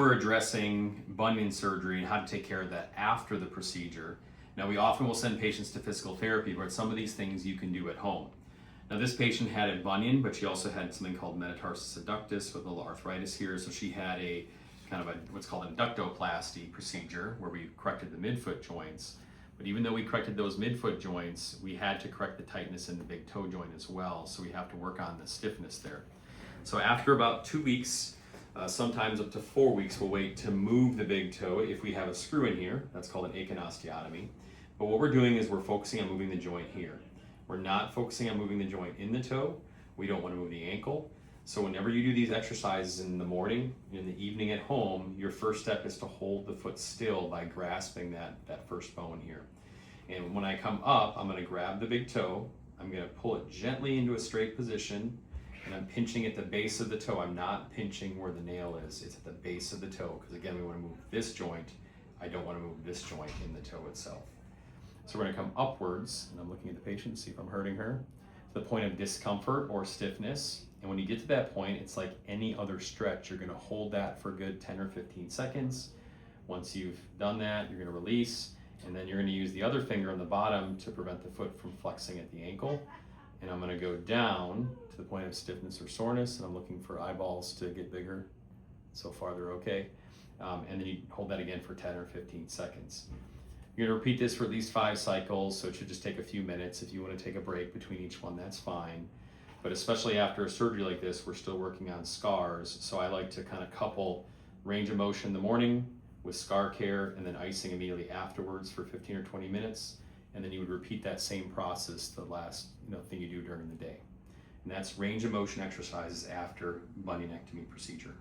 We're addressing bunion surgery and how to take care of that after the procedure. Now, we often will send patients to physical therapy, but some of these things you can do at home. Now, this patient had a bunion, but she also had something called metatarsus adductus with a little arthritis here. So she had a kind of what's called a ductoplasty procedure where we corrected the midfoot joints. But even though we corrected those midfoot joints, we had to correct the tightness in the big toe joint as well. So we have to work on the stiffness there. So after about 2 weeks, sometimes up to 4 weeks, we'll wait to move the big toe if we have a screw in here. That's called an achinosteotomy. But what we're doing is we're focusing on moving the joint here. We're not focusing on moving the joint in the toe. We don't want to move the ankle. So whenever you do these exercises in the morning, in the evening at home, your first step is to hold the foot still by grasping that first bone here. And when I come up, I'm going to grab the big toe. I'm going to pull it gently into a straight position. And I'm pinching at the base of the toe. I'm not pinching where the nail is. It's at the base of the toe, because again, we want to move this joint. I don't want to move this joint in the toe itself. So we're going to come upwards, and I'm looking at the patient, see if I'm hurting her, to the point of discomfort or stiffness. And when you get to that point, it's like any other stretch. You're going to hold that for a good 10 or 15 seconds. Once you've done that, you're going to release, and then you're going to use the other finger on the bottom to prevent the foot from flexing at the ankle. And I'm going to go down to the point of stiffness or soreness, and I'm looking for eyeballs to get bigger. So far they're okay. And then you hold that again for 10 or 15 seconds. You're going to repeat this for at least 5 cycles, so it should just take a few minutes. If you want to take a break between each one, that's fine. But especially after a surgery like this, we're still working on scars, so I like to kind of couple range of motion in the morning with scar care and then icing immediately afterwards for 15 or 20 minutes. And then you would repeat that same process the last thing you do during the day. And that's range of motion exercises after bunionectomy procedure.